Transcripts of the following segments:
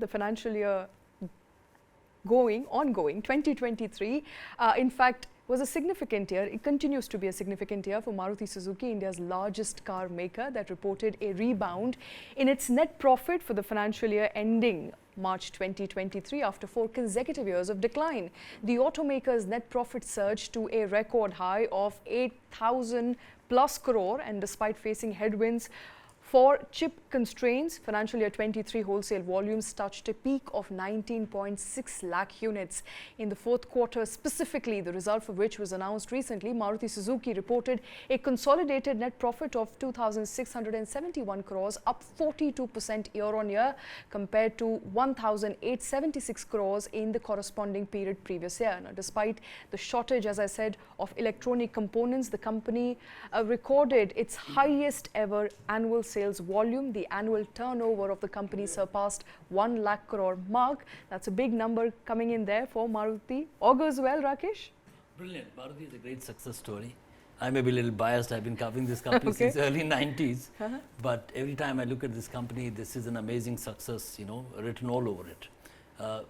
the financial year ongoing, 2023, in fact, was a significant year. It continues to be a significant year for Maruti Suzuki, India's largest car maker, that reported a rebound in its net profit for the financial year ending March 2023 after 4 consecutive years of decline. The automaker's net profit surged to a record high of 8,000 plus crore, and despite facing headwinds for chip constraints, financial year 23 wholesale volumes touched a peak of 19.6 lakh units. In the fourth quarter specifically, the result for which was announced recently, Maruti Suzuki reported a consolidated net profit of 2,671 crores, up 42% year-on-year compared to 1,876 crores in the corresponding period previous year. Now, despite the shortage, as I said, of electronic components, the company recorded its highest ever annual sales volume. The annual turnover of the company surpassed 1 lakh crore mark. That's a big number coming in there for Maruti. Augurs well, Rakesh? Brilliant. Maruti is a great success story. I may be a little biased. I've been covering this company since early 90s. But every time I look at this company, this is an amazing success, written all over it.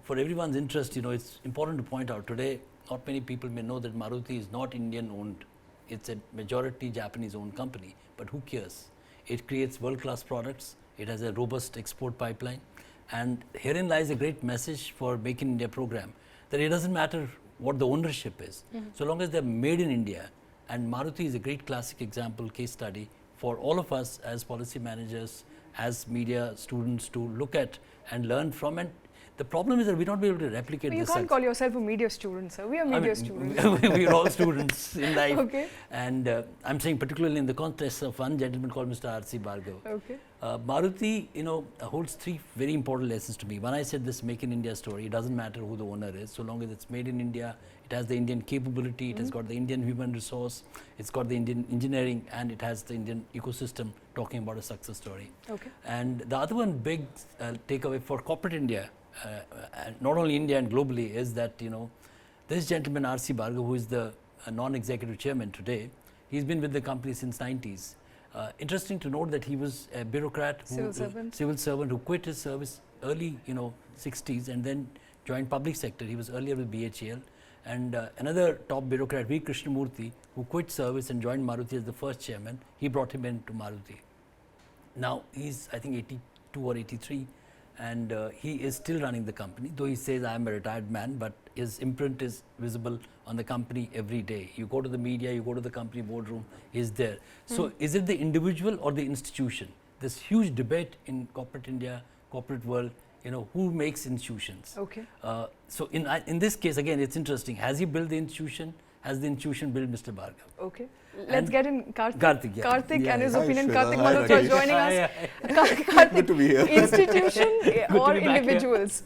For everyone's interest, it's important to point out today, not many people may know that Maruti is not Indian owned. It's a majority Japanese owned company. But who cares? It creates world-class products. It has a robust export pipeline. And herein lies a great message for Make in India program, that it doesn't matter what the ownership is. So long as they're made in India. And Maruti is a great classic example, case study for all of us as policy managers, as media students to look at and learn from. And the problem is that we don't be able to replicate this. You can't call yourself a media student, sir. We are media students. We are all students in life. And I'm saying particularly in the context of one gentleman called Mr. R.C. Bhargav. Maruti, holds 3 very important lessons to me. One, I said this Make in India story. It doesn't matter who the owner is. So long as it's made in India, it has the Indian capability, it has got the Indian human resource, it's got the Indian engineering, and it has the Indian ecosystem, talking about a success story. And the other one big takeaway for corporate India, not only India and globally, is that this gentleman R.C. Bhargav, who is the non-executive chairman today, he's been with the company since 90s. Interesting to note that he was a bureaucrat, civil servant who quit his service early 60s and then joined public sector. He was earlier with BHEL. And another top bureaucrat, V. Krishnamurthy, who quit service and joined Maruti as the first chairman, he brought him into Maruti. Now he's I think 82 or 83. And he is still running the company, though he says I am a retired man, but his imprint is visible on the company every day. You go to the media, you go to the company boardroom, he's there. So is it the individual or the institution? This huge debate in corporate India, corporate world, who makes institutions? So in this case, again, it's interesting. Has he built the institution? Has the institution built Mr. Bhargav? Let's get in Karthik. Karthik And his opinion. Karthik Malhotra joining us. Karthik, good to be here. Institution or individuals?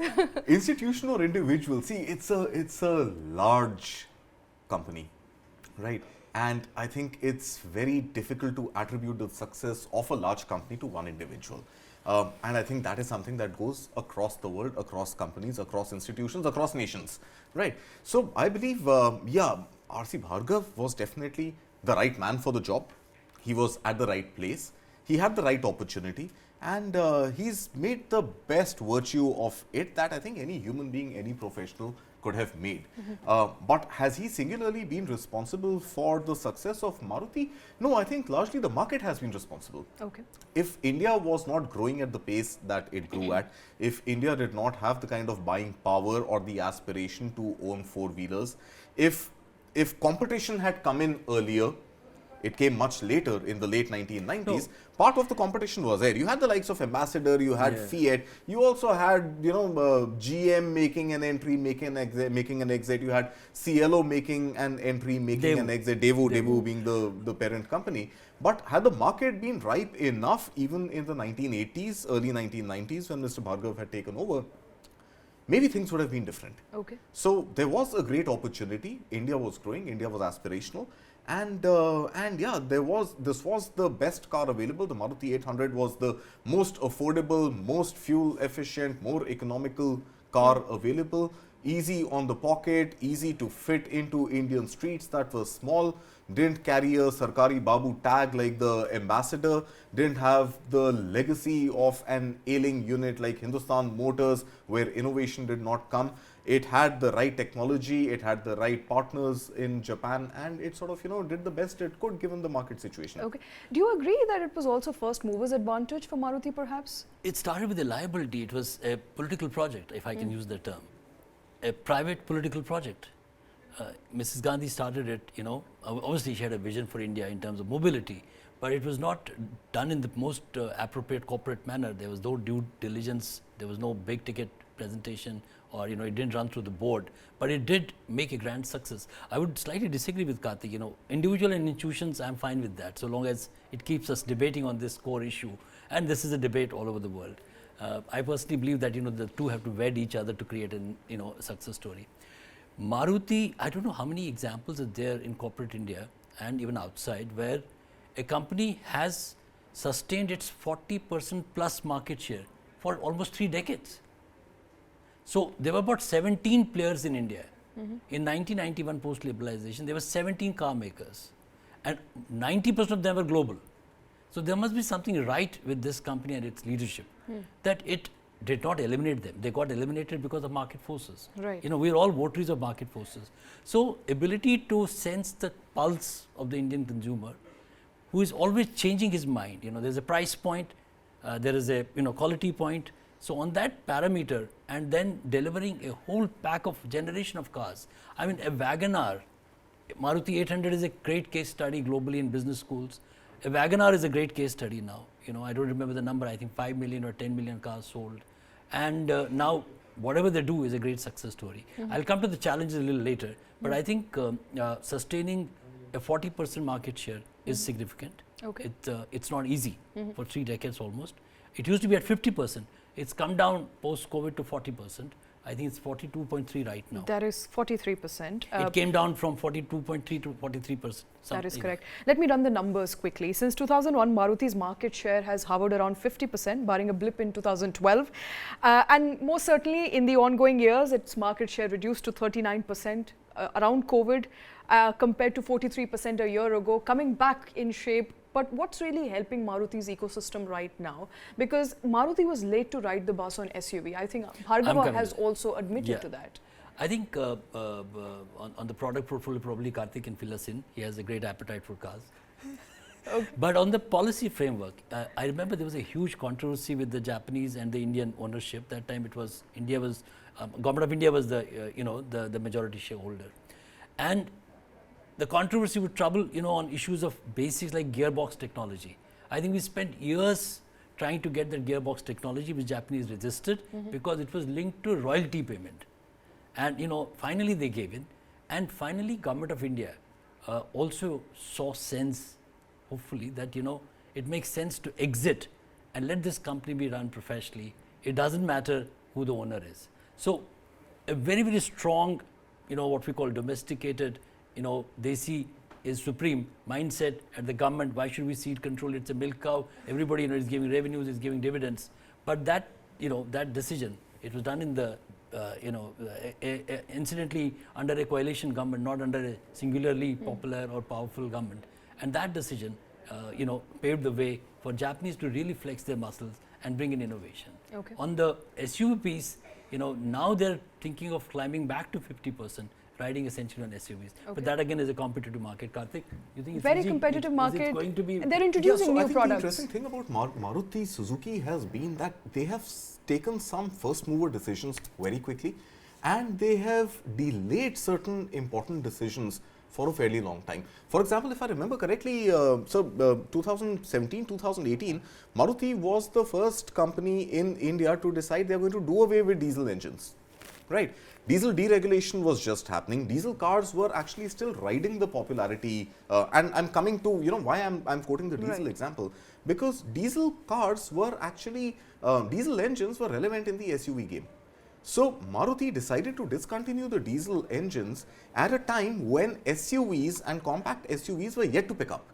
Institution or individual? See, it's a large company, right? And I think it's very difficult to attribute the success of a large company to one individual. And I think that is something that goes across the world, across companies, across institutions, across nations, right? So I believe, R.C. Bhargav was definitely the right man for the job. He was at the right place. He had the right opportunity, and he's made the best virtue of it that I think any human being, any professional could have made. But has he singularly been responsible for the success of Maruti? No, I think largely the market has been responsible. If India was not growing at the pace that it grew at, if India did not have the kind of buying power or the aspiration to own four-wheelers, if competition had come in earlier, it came much later in the late 1990s. Part of the competition was there. You had the likes of Ambassador, you had Fiat, you also had GM making an entry, making an exit. You had CLO making an entry, making an exit. Daewoo being the parent company. But had the market been ripe enough, even in the 1980s, early 1990s, when Mr. Bhargav had taken over, maybe things would have been different. So there was a great opportunity. India was growing. India was aspirational. And this was the best car available. The Maruti 800 was the most affordable, most fuel efficient, more economical car available. easy on the pocket, easy to fit into Indian streets that were small, didn't carry a Sarkari Babu tag like the Ambassador, didn't have the legacy of an ailing unit like Hindustan Motors where innovation did not come. It had the right technology, it had the right partners in Japan, and it sort of, did the best it could given the market situation. Okay. Do you agree that it was also first movers advantage for Maruti perhaps? It started with a liability. It was a political project, if I can use the term. A private political project. Mrs. Gandhi started it, obviously she had a vision for India in terms of mobility, but it was not done in the most appropriate corporate manner. There was no due diligence, there was no big ticket presentation, or it didn't run through the board, but it did make a grand success. I would slightly disagree with Karthik. Individual and institutions, I'm fine with that, so long as it keeps us debating on this core issue, and this is a debate all over the world. I personally believe that the two have to wed each other to create a success story. Maruti, I don't know how many examples are there in corporate India and even outside where a company has sustained its 40% plus market share for almost 3 decades. So there were about 17 players in India. In 1991 post-liberalization, there were 17 car makers and 90% of them were global. So there must be something right with this company and its leadership that it did not eliminate them. They got eliminated because of market forces. Right. We're all votaries of market forces. So ability to sense the pulse of the Indian consumer who is always changing his mind. There's a price point, there is a quality point. So on that parameter and then delivering a whole pack of generation of cars. I mean a WagonR, Maruti 800 is a great case study globally in business schools. A WagonR is a great case study now. I don't remember the number, I think 5 million or 10 million cars sold. And now whatever they do is a great success story. I'll come to the challenges a little later, but I think sustaining a 40% market share is significant. Okay. It's not easy for 3 decades almost. It used to be at 50%. It's come down post-COVID to 40%. I think it's 42.3 right now. That is 43%. It came down from 42.3 to 43%. That is correct. Let me run the numbers quickly. Since 2001, Maruti's market share has hovered around 50%, barring a blip in 2012. And most certainly in the ongoing years, its market share reduced to 39% around COVID, compared to 43% a year ago, coming back in shape. But what's really helping Maruti's ecosystem right now? Because Maruti was late to ride the bus on SUV. I think Bhargava has also admitted to that. I think on the product portfolio, probably Karthik can fill us in. He has a great appetite for cars. Okay. But on the policy framework, I remember there was a huge controversy with the Japanese and the Indian ownership. That time it was, Government of India was the majority shareholder. And the controversy would trouble, on issues of basics like gearbox technology. I think we spent years trying to get that gearbox technology, which Japanese resisted because it was linked to royalty payment. And, finally they gave in. And finally, Government of India also saw sense, hopefully, that, it makes sense to exit and let this company be run professionally. It doesn't matter who the owner is. So, a very, very strong, what we call domesticated, Desi is supreme mindset at the government. Why should we cede control? It's a milk cow. Everybody is giving revenues, is giving dividends. But that that decision, it was done in the incidentally under a coalition government, not under a singularly popular or powerful government. And that decision paved the way for Japanese to really flex their muscles and bring in innovation. Okay. On the SUV piece, now they're thinking of climbing back to 50%. Riding essentially on SUVs. Okay. But that again is a competitive market. Karthik, you think it's very easy? competitive market? Is it going to be and they're introducing new I think products. The interesting thing about Maruti Suzuki has been that they have taken some first mover decisions very quickly and they have delayed certain important decisions for a fairly long time. For example, if I remember correctly, 2017, 2018, Maruti was the first company in India to decide they are going to do away with diesel engines. Right. Diesel deregulation was just happening. Diesel cars were actually still riding the popularity. And I'm coming to, why I'm quoting the diesel example. Because diesel cars were actually, diesel engines were relevant in the SUV game. So Maruti decided to discontinue the diesel engines at a time when SUVs and compact SUVs were yet to pick up.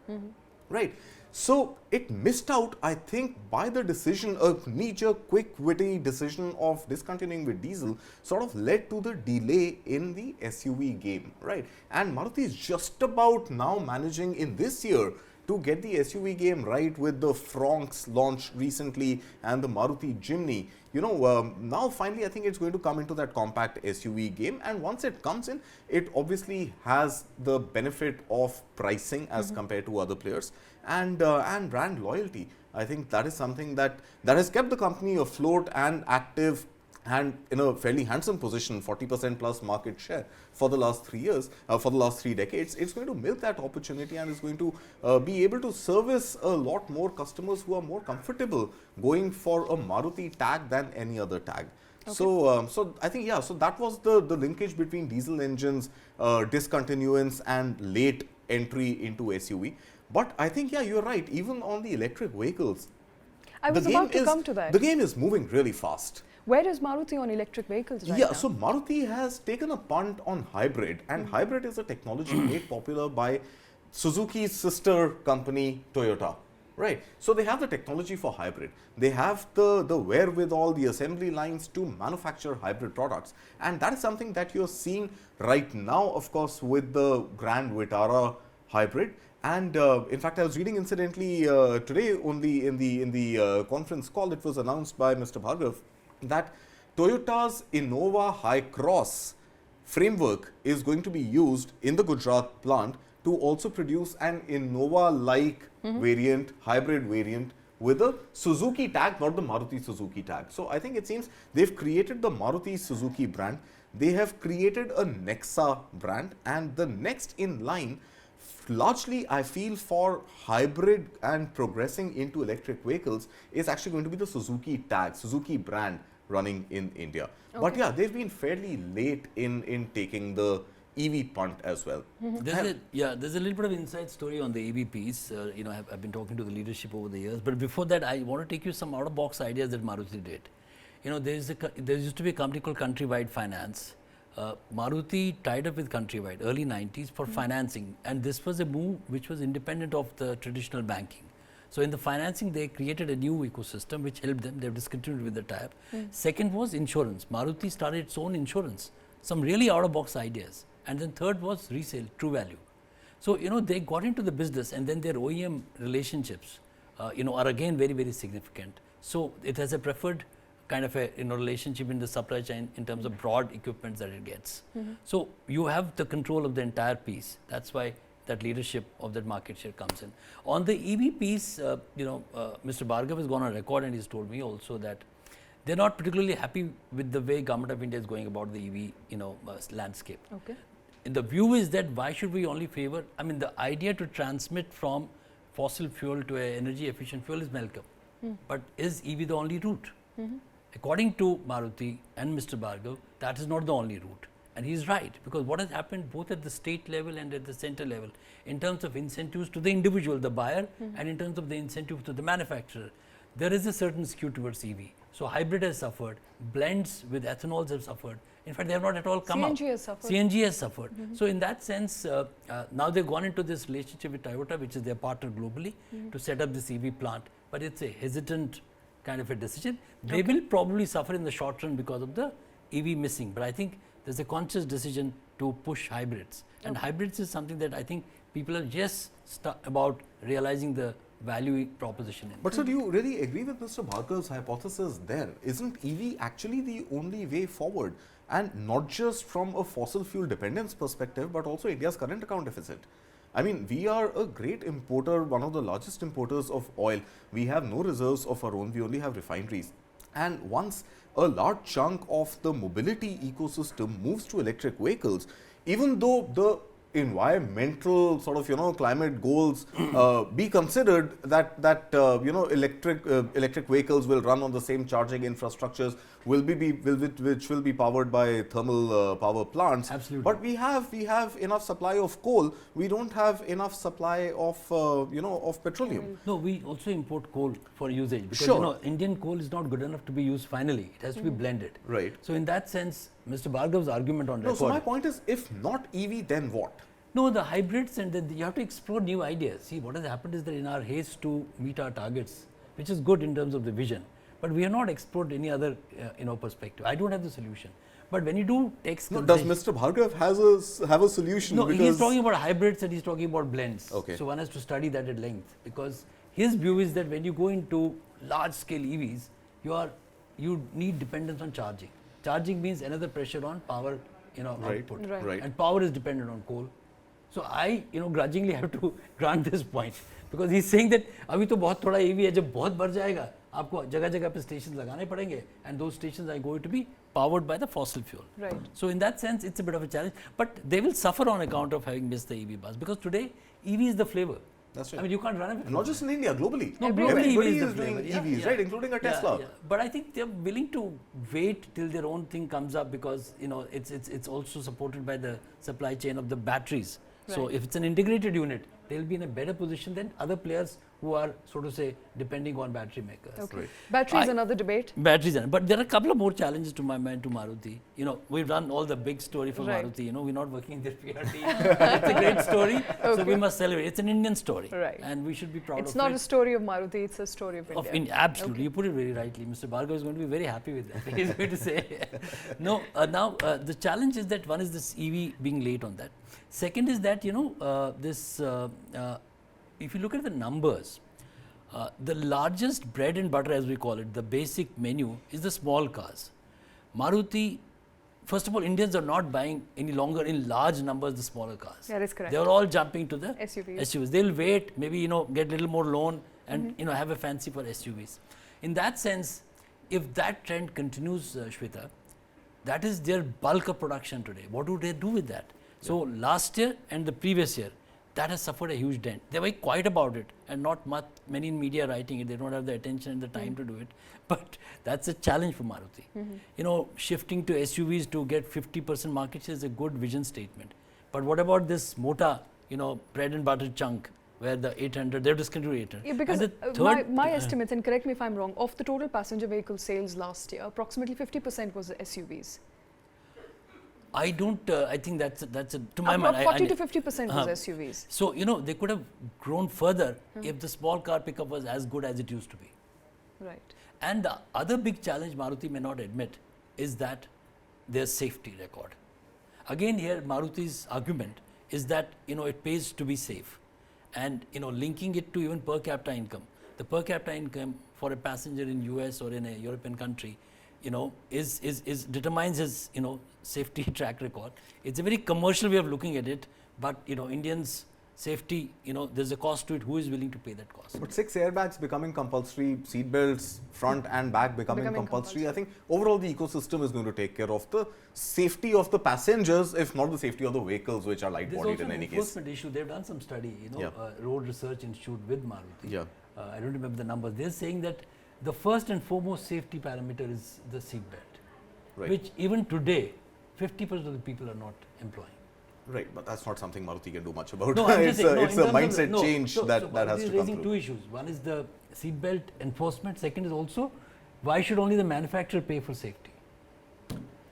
Right. So it missed out, I think, by the decision, a knee-jerk, quick, witty decision of discontinuing with diesel sort of led to the delay in the SUV game, right? And Maruti is just about now managing in this year to get the SUV game right with the Fronx launch recently and the Maruti Jimny. You know, now finally I think it's going to come into that compact SUV game, and once it comes in, it obviously has the benefit of pricing as compared to other players, and brand loyalty. I think that is something that has kept the company afloat and active and in a fairly handsome position, 40% plus market share for the last 3 years, for the last 3 decades. It's going to milk that opportunity and is going to be able to service a lot more customers who are more comfortable going for a Maruti tag than any other tag. Okay. So I think, yeah, so that was the linkage between diesel engines, discontinuance and late entry into SUV. But I think, yeah, you're right, even on the electric vehicles, I was about to come to that. The game is moving really fast. Where is Maruti on electric vehicles right now? Yeah, so Maruti has taken a punt on hybrid, and hybrid is a technology made popular by Suzuki's sister company Toyota, right? So they have the technology for hybrid. They have the wherewithal, the assembly lines to manufacture hybrid products, and that is something that you're seeing right now, of course, with the Grand Vitara hybrid. And in fact, I was reading incidentally today only in the conference call, it was announced by Mr. Bhargav that Toyota's Innova High Cross framework is going to be used in the Gujarat plant to also produce an Innova-like variant, hybrid variant with a Suzuki tag, not the Maruti Suzuki tag. So I think it seems they've created the Maruti Suzuki brand, they have created a Nexa brand, and the next in line largely, I feel, for hybrid and progressing into electric vehicles is actually going to be the Suzuki tag, Suzuki brand running in India. Okay. But yeah, they've been fairly late in taking the EV punt as well. There's a little bit of inside story on the EVPs. You know, I've been talking to the leadership over the years. But before that, I want to take you some out-of-box ideas that Maruti did. You know, there used to be a company called Countrywide Finance. Maruti tied up with Countrywide early 90s for financing, and this was a move which was independent of the traditional banking. So in the financing, they created a new ecosystem which helped them. They've discontinued with the tie-up. Second was insurance. Maruti started its own insurance, some really out-of-box ideas. And then third was resale, True Value. So, you know, they got into the business, and then their OEM relationships, you know, are again very, very significant. So it has a preferred kind of a relationship in the supply chain in terms of broad equipment that it gets. So you have the control of the entire piece. That's why that leadership of that market share comes in. On the EV piece, you know, Mr. Bhargav has gone on record and he's told me also that they're not particularly happy with the way Government of India is going about the EV, you know, landscape. Okay. The view is that why should we only favor, I mean, the idea to transmit from fossil fuel to an energy efficient fuel is welcome. But is EV the only route? According to Maruti and Mr. Bhargav, that is not the only route. And he is right, because what has happened both at the state level and at the center level, in terms of incentives to the individual, the buyer, and in terms of the incentive to the manufacturer, there is a certain skew towards EV. So hybrid has suffered, blends with ethanols have suffered. In fact, they have not at all come CNG has suffered. CNG has suffered. So in that sense, now they've gone into this relationship with Toyota, which is their partner globally, to set up this EV plant. But it's a hesitant kind of a decision. They will probably suffer in the short run because of the EV missing. But I think there's a conscious decision to push hybrids. And hybrids is something that I think people are just about realizing the value proposition in. But sir, do you really agree with Mr. Bhargav's hypothesis there? Isn't EV actually the only way forward? And not just from a fossil fuel dependence perspective, but also India's current account deficit. I mean, we are a great importer, one of the largest importers of oil. We have no reserves of our own, we only have refineries. And once a large chunk of the mobility ecosystem moves to electric vehicles, even though the environmental sort of, climate goals be considered that electric vehicles will run on the same charging infrastructures, which will be powered by thermal power plants. Absolutely. But we have enough supply of coal. We don't have enough supply of of petroleum. No, we also import coal for usage because Indian coal is not good enough to be used finally. It has to be blended. Right. So in that sense, Mr. Bhargav's argument on record. So my point is, if not EV, then what? No, the hybrids, and then you have to explore new ideas. See, what has happened is that in our haste to meet our targets, which is good in terms of the vision, but we have not explored any other perspective. I don't have the solution. But when you do text, does Mr. Bhargav have a solution? No, he's talking about hybrids and he's talking about blends. Okay. So one has to study that at length, because his view is that when you go into large scale EVs, you need dependence on charging. Charging means another pressure on power output. Right. And power is dependent on coal. So I grudgingly have to grant this point, because he's saying that अभी तो बहुत थोड़ा EV है, जब बहुत बढ़ जाएगा आपको जगह जगह पे stations लगाने पड़ेंगे, and those stations are going to be powered by the fossil fuel. Right. So in that sense, it's a bit of a challenge, but they will suffer on account of having missed the EV bus, because today EV is the flavor. That's right. I mean, you can't run away from Not just in India, globally. No, Everybody globally is doing EVs, right? Including a Tesla. But I think they're willing to wait till their own thing comes up, because it's also supported by the supply chain of the batteries. Right. So if it's an integrated unit, they'll be in a better position than other players who are, so to say, depending on battery makers. Okay. Right. Battery is another debate. Batteries, but there are a couple of more challenges to my mind to Maruti. We've done all the big story for Right. Maruti. We're not working in their PR team. It's a great story, so we must celebrate. It's an Indian story, right, and we should be proud of it. It's not a story of Maruti, it's a story of India. Absolutely, Okay. you put it very rightly. Mr. Bhargav is going to be very happy with that. He's going to say, no. Now the challenge is that one is this EV being late on that. Second is that if you look at the numbers, the largest bread and butter, as we call it, the basic menu, is the small cars. Maruti, first of all, Indians are not buying any longer in large numbers the smaller cars. That is correct. They are all jumping to the SUVs. They'll wait, maybe get a little more loan and have a fancy for SUVs. In that sense, if that trend continues, Shweta, that is their bulk of production today. What do they do with that? So last year and the previous year, that has suffered a huge dent. They were quiet about it, and not many in media writing it. They don't have the attention and the time to do it. But that's a challenge for Maruti. Shifting to SUVs to get 50% market share is a good vision statement. But what about this Mota, bread and butter chunk, where the 800, they're discontinued 800. Yeah, because my estimates, and correct me if I'm wrong, of the total passenger vehicle sales last year, approximately 50% was SUVs. I don't. I think that's to my mind. 40 to 50% was SUVs. So they could have grown further if the small car pickup was as good as it used to be. Right. And the other big challenge Maruti may not admit is that their safety record. Again, here Maruti's argument is that it pays to be safe, and linking it to even per capita income. The per capita income for a passenger in US or in a European country, determines his safety track record. It's a very commercial way of looking at it, but Indians' safety, there's a cost to it. Who is willing to pay that cost? But 6 airbags becoming compulsory, seat belts front and back becoming compulsory. I think overall the ecosystem is going to take care of the safety of the passengers, if not the safety of the vehicles, which are light-bodied in any case. There's also an enforcement issue. They've done some study, Road Research Institute with Maruti. Yeah. I don't remember the numbers. They're saying that the first and foremost safety parameter is the seat belt, which even today 50% of the people are not employing. Right, but that's not something Maruti can do much about. No, it's a mindset change that has to come through. Raising two issues. One is the seatbelt enforcement. Second is also, why should only the manufacturer pay for safety?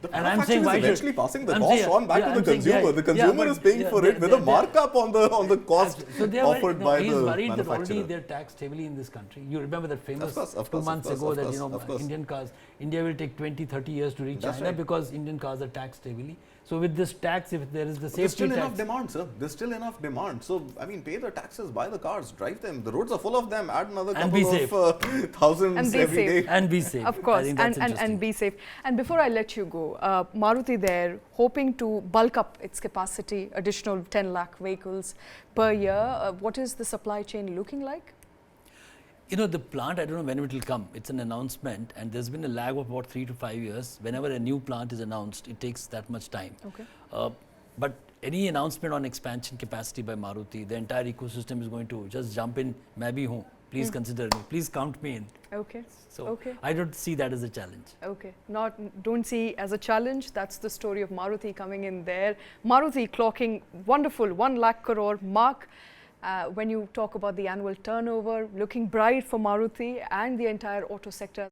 The manufacturer is eventually passing the cost on back to the consumer. Yeah, the consumer is paying for it with a markup on the cost offered by the manufacturer. He's worried that already they're taxed heavily in this country. You remember that famous 2 months ago that Indian cars, India will take 20-30 years to reach China because Indian cars are taxed heavily. So with this tax, if there is the safety tax, there's still enough demand, sir. There's still enough demand. So I mean, pay the taxes, buy the cars, drive them. The roads are full of them. Add another couple of thousands every day. And be safe. Of course, and be safe. And before I let you go, Maruti there hoping to bulk up its capacity, additional 10 lakh vehicles per year. What is the supply chain looking like? The plant, I don't know when it will come. It's an announcement, and there's been a lag of about 3 to 5 years. Whenever a new plant is announced, it takes that much time. Okay. But any announcement on expansion capacity by Maruti, the entire ecosystem is going to just jump in. Main bhi hoon. Please consider me. Please count me in. Okay. So I don't see that as a challenge. Okay. Don't see as a challenge. That's the story of Maruti coming in there. Maruti clocking wonderful 1 lakh crore mark. When you talk about the annual turnover, looking bright for Maruti and the entire auto sector.